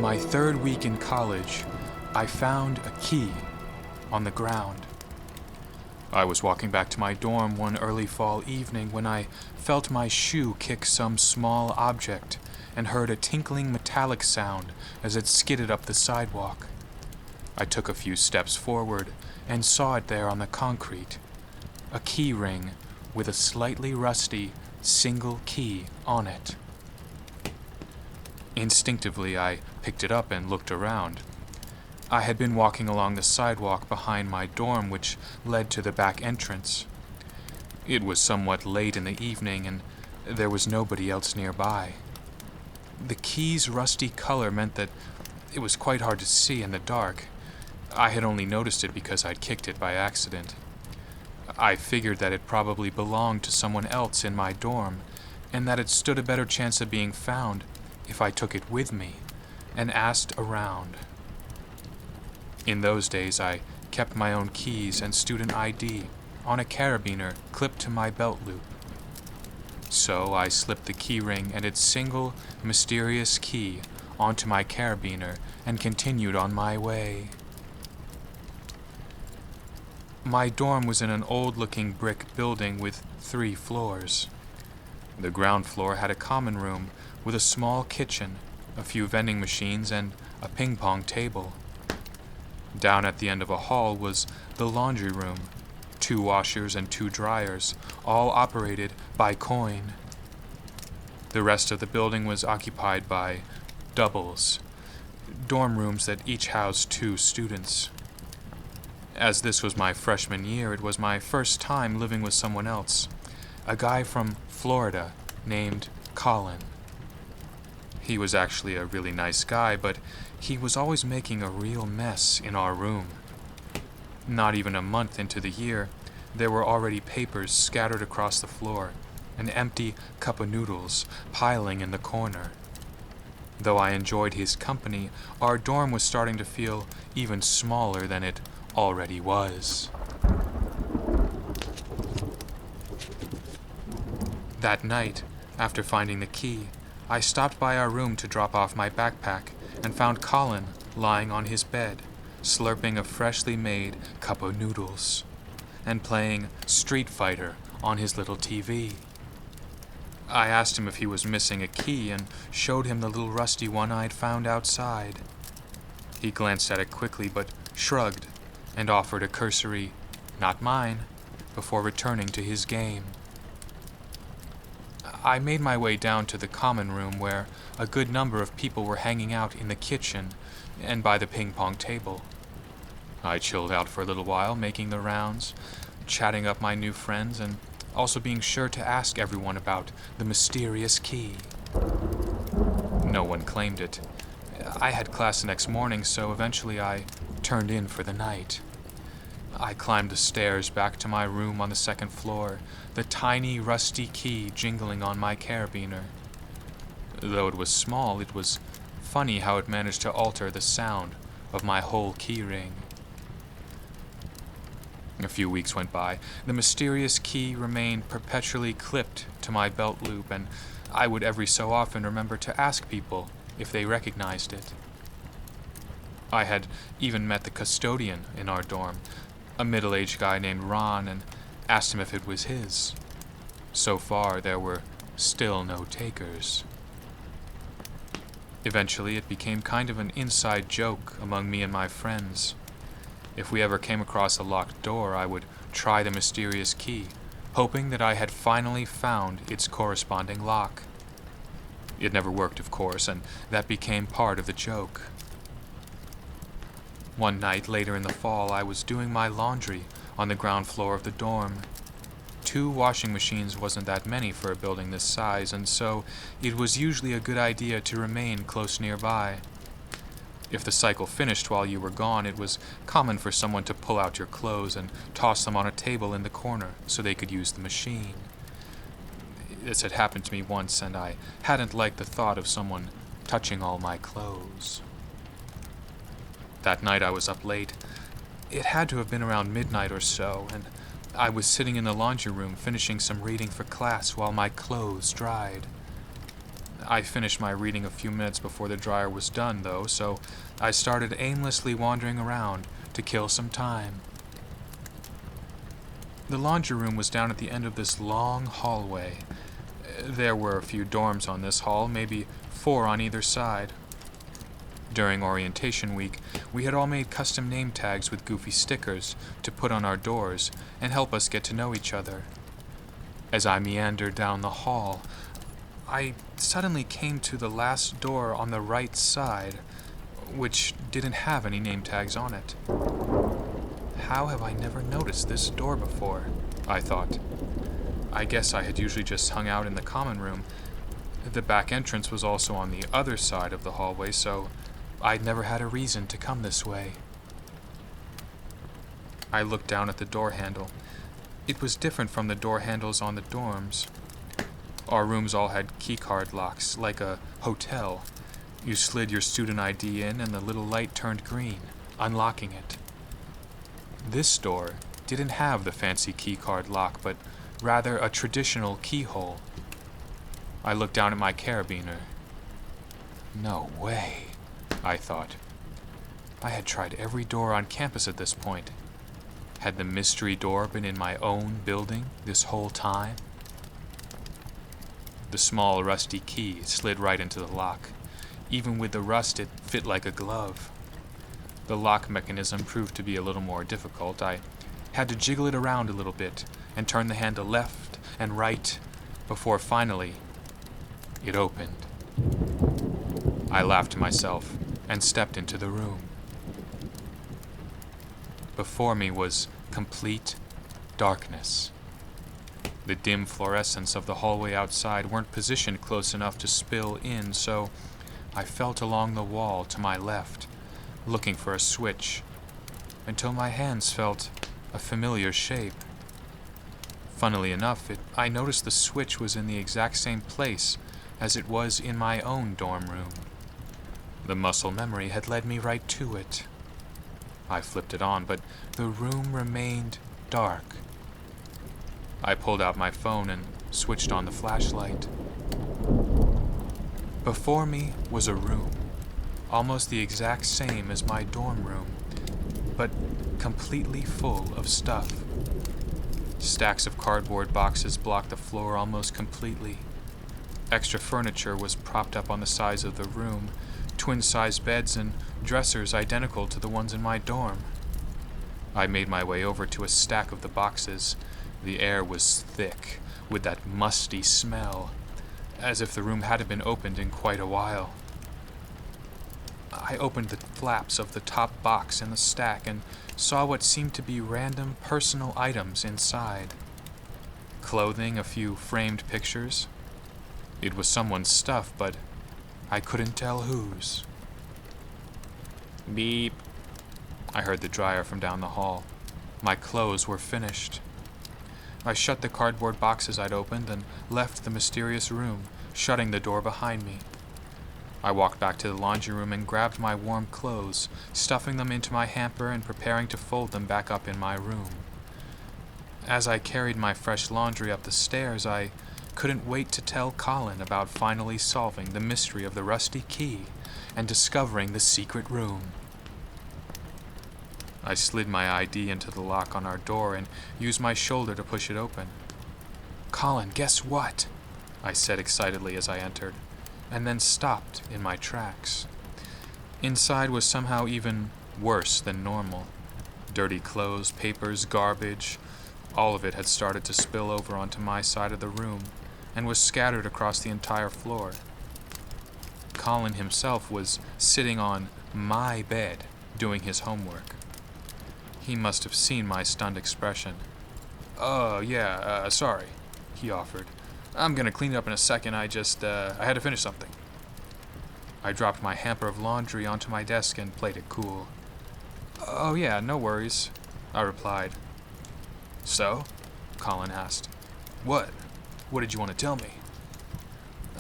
my 3rd week in college, I found a key on the ground. I was walking back to my dorm one early fall evening when I felt my shoe kick some small object and heard a tinkling metallic sound as it skidded up the sidewalk. I took a few steps forward and saw it there on the concrete, a key ring with a slightly rusty single key on it. Instinctively, I picked it up and looked around. I had been walking along the sidewalk behind my dorm, which led to the back entrance. It was somewhat late in the evening, and there was nobody else nearby. The key's rusty color meant that it was quite hard to see in the dark. I had only noticed it because I'd kicked it by accident. I figured that it probably belonged to someone else in my dorm, and that it stood a better chance of being found if I took it with me and asked around. In those days, I kept my own keys and student ID on a carabiner clipped to my belt loop. So I slipped the key ring and its single, mysterious key onto my carabiner and continued on my way. My dorm was in an old-looking brick building with 3 floors. The ground floor had a common room with a small kitchen, a few vending machines, and a ping-pong table. Down at the end of a hall was the laundry room, 2 washers and 2 dryers, all operated by coin. The rest of the building was occupied by doubles, dorm rooms that each housed 2 students. As this was my freshman year, it was my first time living with someone else, a guy from Florida named Colin. He was actually a really nice guy, but he was always making a real mess in our room. Not even a month into the year, there were already papers scattered across the floor, an empty cup of noodles piling in the corner. Though I enjoyed his company, our dorm was starting to feel even smaller than it already was. That night, after finding the key, I stopped by our room to drop off my backpack and found Colin lying on his bed, slurping a freshly made cup of noodles and playing Street Fighter on his little TV. I asked him if he was missing a key and showed him the little rusty one I'd found outside. He glanced at it quickly but shrugged and offered a cursory, "Not mine," before returning to his game. I made my way down to the common room where a good number of people were hanging out in the kitchen and by the ping-pong table. I chilled out for a little while, making the rounds, chatting up my new friends, and also being sure to ask everyone about the mysterious key. No one claimed it. I had class the next morning, so eventually I turned in for the night. I climbed the stairs back to my room on the 2nd floor, the tiny, rusty key jingling on my carabiner. Though it was small, it was funny how it managed to alter the sound of my whole key ring. A few weeks went by. The mysterious key remained perpetually clipped to my belt loop, and I would every so often remember to ask people if they recognized it. I had even met the custodian in our dorm, a middle-aged guy named Ron, and asked him if it was his. So far, there were still no takers. Eventually, it became kind of an inside joke among me and my friends. If we ever came across a locked door, I would try the mysterious key, hoping that I had finally found its corresponding lock. It never worked, of course, and that became part of the joke. One night, later in the fall, I was doing my laundry on the ground floor of the dorm. 2 washing machines wasn't that many for a building this size, and so it was usually a good idea to remain close nearby. If the cycle finished while you were gone, it was common for someone to pull out your clothes and toss them on a table in the corner so they could use the machine. This had happened to me once, and I hadn't liked the thought of someone touching all my clothes. That night I was up late. It had to have been around midnight or so, and I was sitting in the laundry room finishing some reading for class while my clothes dried. I finished my reading a few minutes before the dryer was done, though, so I started aimlessly wandering around to kill some time. The laundry room was down at the end of this long hallway. There were a few dorms on this hall, maybe 4 on either side. During orientation week, we had all made custom name tags with goofy stickers to put on our doors and help us get to know each other. As I meandered down the hall, I suddenly came to the last door on the right side, which didn't have any name tags on it. How have I never noticed this door before? I thought. I guess I had usually just hung out in the common room. The back entrance was also on the other side of the hallway, so I'd never had a reason to come this way. I looked down at the door handle. It was different from the door handles on the dorms. Our rooms all had keycard locks, like a hotel. You slid your student ID in and the little light turned green, unlocking it. This door didn't have the fancy keycard lock, but rather a traditional keyhole. I looked down at my carabiner. No way, I thought. I had tried every door on campus at this point. Had the mystery door been in my own building this whole time? The small, rusty key slid right into the lock. Even with the rust, it fit like a glove. The lock mechanism proved to be a little more difficult. I had to jiggle it around a little bit and turn the handle left and right before finally it opened. I laughed to myself and stepped into the room. Before me was complete darkness. The dim fluorescence of the hallway outside weren't positioned close enough to spill in, so I felt along the wall to my left, looking for a switch, until my hands felt a familiar shape. Funnily enough, I noticed the switch was in the exact same place as it was in my own dorm room. The muscle memory had led me right to it. I flipped it on, but the room remained dark. I pulled out my phone and switched on the flashlight. Before me was a room, almost the exact same as my dorm room, but completely full of stuff. Stacks of cardboard boxes blocked the floor almost completely. Extra furniture was propped up on the sides of the room, twin-size beds and dressers identical to the ones in my dorm. I made my way over to a stack of the boxes. The air was thick, with that musty smell, as if the room hadn't been opened in quite a while. I opened the flaps of the top box in the stack and saw what seemed to be random personal items inside. Clothing, a few framed pictures. It was someone's stuff, but I couldn't tell whose. Beep. I heard the dryer from down the hall. My clothes were finished. I shut the cardboard boxes I'd opened and left the mysterious room, shutting the door behind me. I walked back to the laundry room and grabbed my warm clothes, stuffing them into my hamper and preparing to fold them back up in my room. As I carried my fresh laundry up the stairs, I couldn't wait to tell Colin about finally solving the mystery of the rusty key and discovering the secret room. I slid my ID into the lock on our door and used my shoulder to push it open. "Colin, guess what?" I said excitedly as I entered, and then stopped in my tracks. Inside was somehow even worse than normal. Dirty clothes, papers, garbage, all of it had started to spill over onto my side of the room and was scattered across the entire floor. Colin himself was sitting on my bed doing his homework. He must have seen my stunned expression. "Oh, yeah, sorry," he offered. "I'm gonna clean it up in a second. I had to finish something." I dropped my hamper of laundry onto my desk and played it cool. "Oh, yeah, no worries," I replied. "So?" Colin asked. "What? What did you want to tell me?"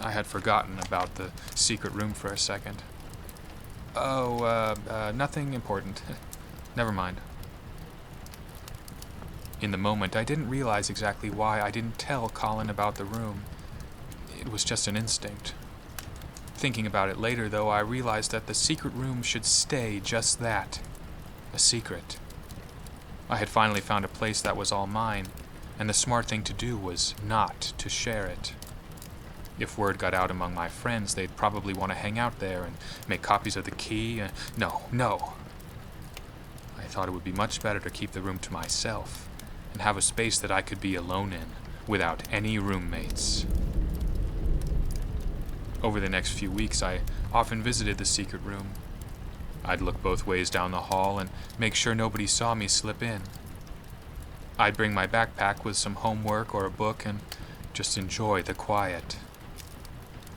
I had forgotten about the secret room for a second. "Oh, nothing important. Never mind." In the moment, I didn't realize exactly why I didn't tell Colin about the room. It was just an instinct. Thinking about it later, though, I realized that the secret room should stay just that, a secret. I had finally found a place that was all mine, and the smart thing to do was not to share it. If word got out among my friends, they'd probably want to hang out there and make copies of the key. No. I thought it would be much better to keep the room to myself and have a space that I could be alone in, without any roommates. Over the next few weeks, I often visited the secret room. I'd look both ways down the hall and make sure nobody saw me slip in. I'd bring my backpack with some homework or a book and just enjoy the quiet.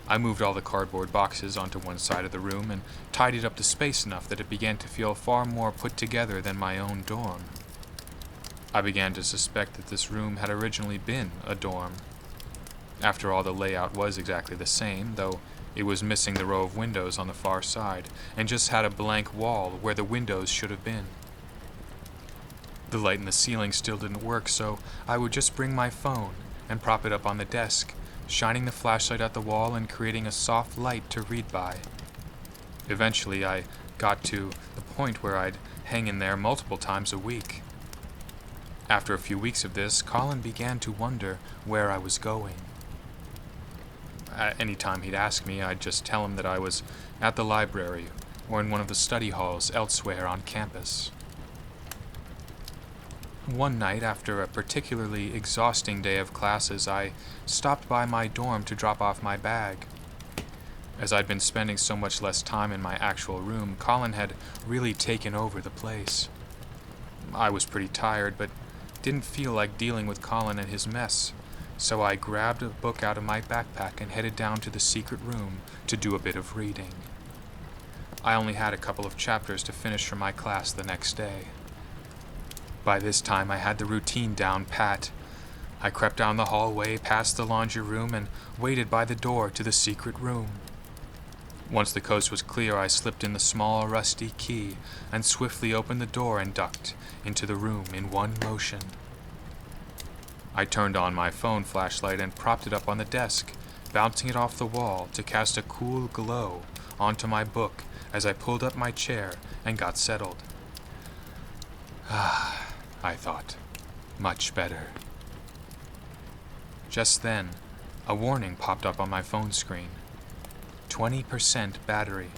I moved all the cardboard boxes onto one side of the room and tidied up the space enough that it began to feel far more put together than my own dorm. I began to suspect that this room had originally been a dorm. After all, the layout was exactly the same, though it was missing the row of windows on the far side, and just had a blank wall where the windows should have been. The light in the ceiling still didn't work, so I would just bring my phone and prop it up on the desk, shining the flashlight at the wall and creating a soft light to read by. Eventually, I got to the point where I'd hang in there multiple times a week. After a few weeks of this, Colin began to wonder where I was going. Any time he'd ask me, I'd just tell him that I was at the library or in one of the study halls elsewhere on campus. One night, after a particularly exhausting day of classes, I stopped by my dorm to drop off my bag. As I'd been spending so much less time in my actual room, Colin had really taken over the place. I was pretty tired, but didn't feel like dealing with Colin and his mess, so I grabbed a book out of my backpack and headed down to the secret room to do a bit of reading. I only had a couple of chapters to finish for my class the next day. By this time, I had the routine down pat. I crept down the hallway, past the laundry room, and waited by the door to the secret room. Once the coast was clear, I slipped in the small, rusty key and swiftly opened the door and ducked into the room in one motion. I turned on my phone flashlight and propped it up on the desk, bouncing it off the wall to cast a cool glow onto my book as I pulled up my chair and got settled. I thought, much better. Just then, a warning popped up on my phone screen. 20% battery.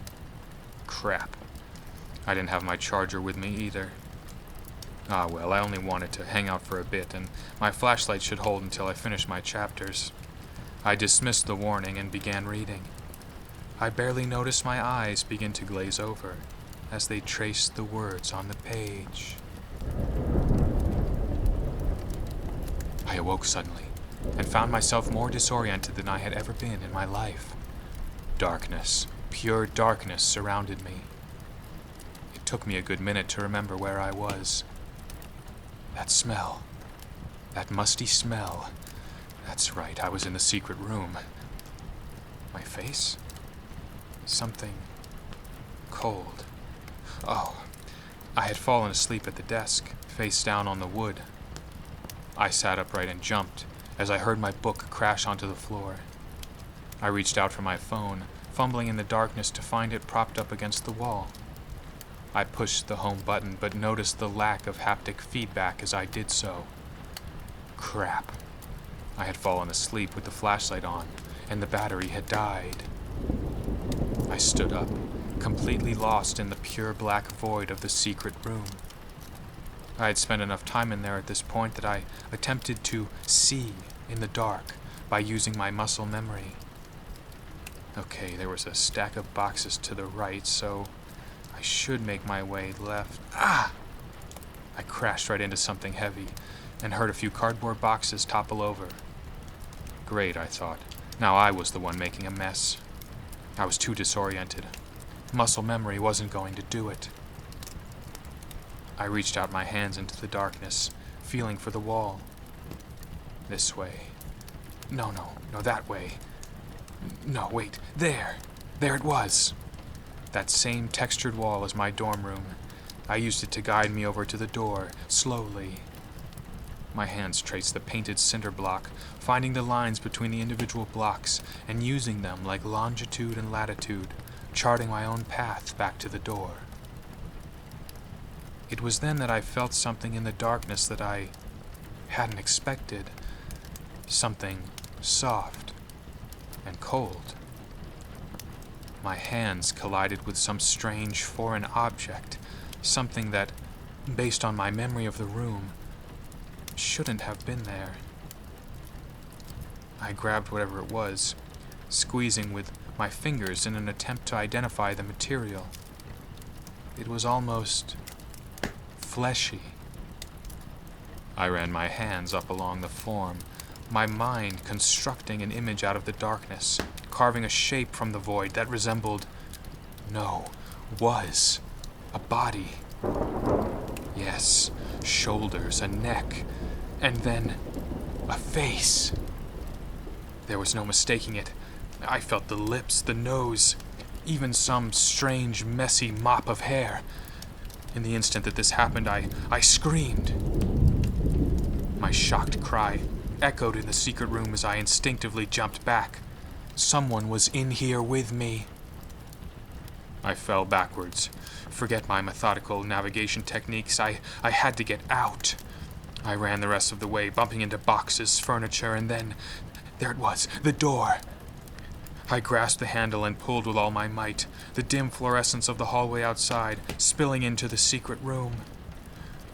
Crap. I didn't have my charger with me either. Well, I only wanted to hang out for a bit, and my flashlight should hold until I finished my chapters. I dismissed the warning and began reading. I barely noticed my eyes begin to glaze over as they traced the words on the page. I awoke suddenly and found myself more disoriented than I had ever been in my life. Darkness, pure darkness surrounded me. It took me a good minute to remember where I was. That smell. That musty smell. That's right, I was in the secret room. My face? Something cold. Oh, I had fallen asleep at the desk, face down on the wood. I sat upright and jumped as I heard my book crash onto the floor. I reached out for my phone, fumbling in the darkness to find it propped up against the wall. I pushed the home button, but noticed the lack of haptic feedback as I did so. Crap. I had fallen asleep with the flashlight on, and the battery had died. I stood up, completely lost in the pure black void of the secret room. I had spent enough time in there at this point that I attempted to see in the dark by using my muscle memory. Okay, there was a stack of boxes to the right, so I should make my way left. I crashed right into something heavy and heard a few cardboard boxes topple over. Great, I thought. Now I was the one making a mess. I was too disoriented. Muscle memory wasn't going to do it. I reached out my hands into the darkness, feeling for the wall. This way. No, that way. No, wait, there! There it was! That same textured wall as my dorm room. I used it to guide me over to the door, slowly. My hands traced the painted cinder block, finding the lines between the individual blocks and using them like longitude and latitude, charting my own path back to the door. It was then that I felt something in the darkness that I hadn't expected. Something soft and cold. My hands collided with some strange foreign object, something that, based on my memory of the room, shouldn't have been there. I grabbed whatever it was, squeezing with my fingers in an attempt to identify the material. It was almost fleshy. I ran my hands up along the form, my mind constructing an image out of the darkness, carving a shape from the void that resembled, was, a body. Yes, shoulders, a neck, and then a face. There was no mistaking it. I felt the lips, the nose, even some strange, messy mop of hair. In the instant that this happened, I screamed. My shocked cry echoed in the secret room as I instinctively jumped back. Someone was in here with me. I fell backwards. Forget my methodical navigation techniques. I had to get out. I ran the rest of the way, bumping into boxes, furniture, and then there it was, the door. I grasped the handle and pulled with all my might, the dim fluorescence of the hallway outside spilling into the secret room.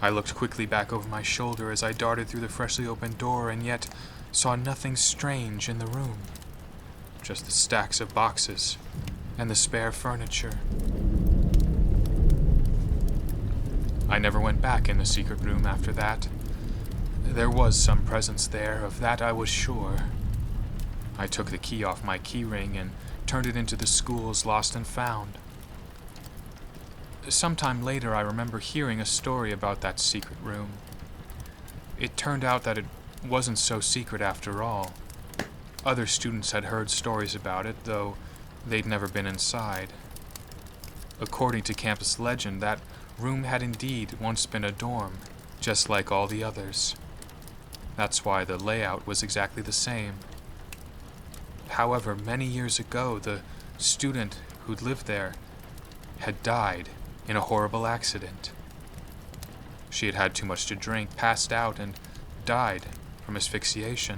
I looked quickly back over my shoulder as I darted through the freshly opened door and yet saw nothing strange in the room. Just the stacks of boxes and the spare furniture. I never went back in the secret room after that. There was some presence there, of that I was sure. I took the key off my keyring and turned it into the school's lost and found. Sometime later, I remember hearing a story about that secret room. It turned out that it wasn't so secret after all. Other students had heard stories about it, though they'd never been inside. According to campus legend, that room had indeed once been a dorm, just like all the others. That's why the layout was exactly the same. However, many years ago, the student who'd lived there had died in a horrible accident. She had had too much to drink, passed out, and died from asphyxiation.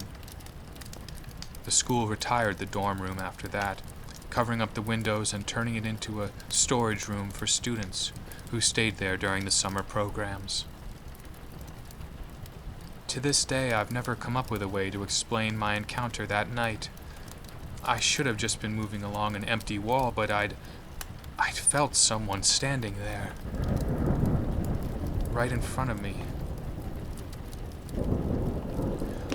The school retired the dorm room after that, covering up the windows and turning it into a storage room for students who stayed there during the summer programs. To this day, I've never come up with a way to explain my encounter that night. I should have just been moving along an empty wall, but I'd felt someone standing there, right in front of me.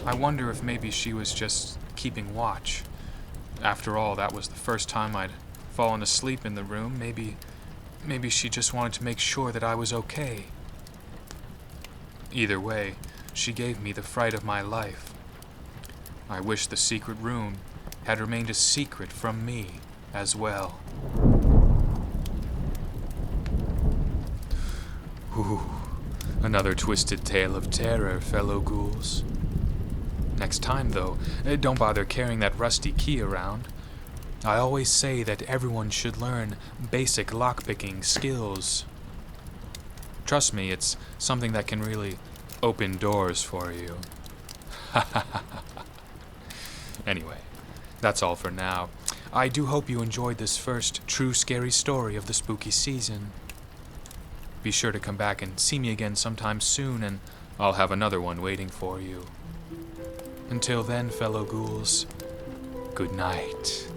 I wonder if maybe she was just keeping watch. After all, that was the first time I'd fallen asleep in the room. Maybe she just wanted to make sure that I was okay. Either way, she gave me the fright of my life. I wish the secret room had remained a secret from me as well. Ooh, another twisted tale of terror, fellow ghouls. Next time, though, don't bother carrying that rusty key around. I always say that everyone should learn basic lockpicking skills. Trust me, it's something that can really open doors for you. Anyway, that's all for now. I do hope you enjoyed this first true scary story of the spooky season. Be sure to come back and see me again sometime soon, and I'll have another one waiting for you. Until then, fellow ghouls, good night.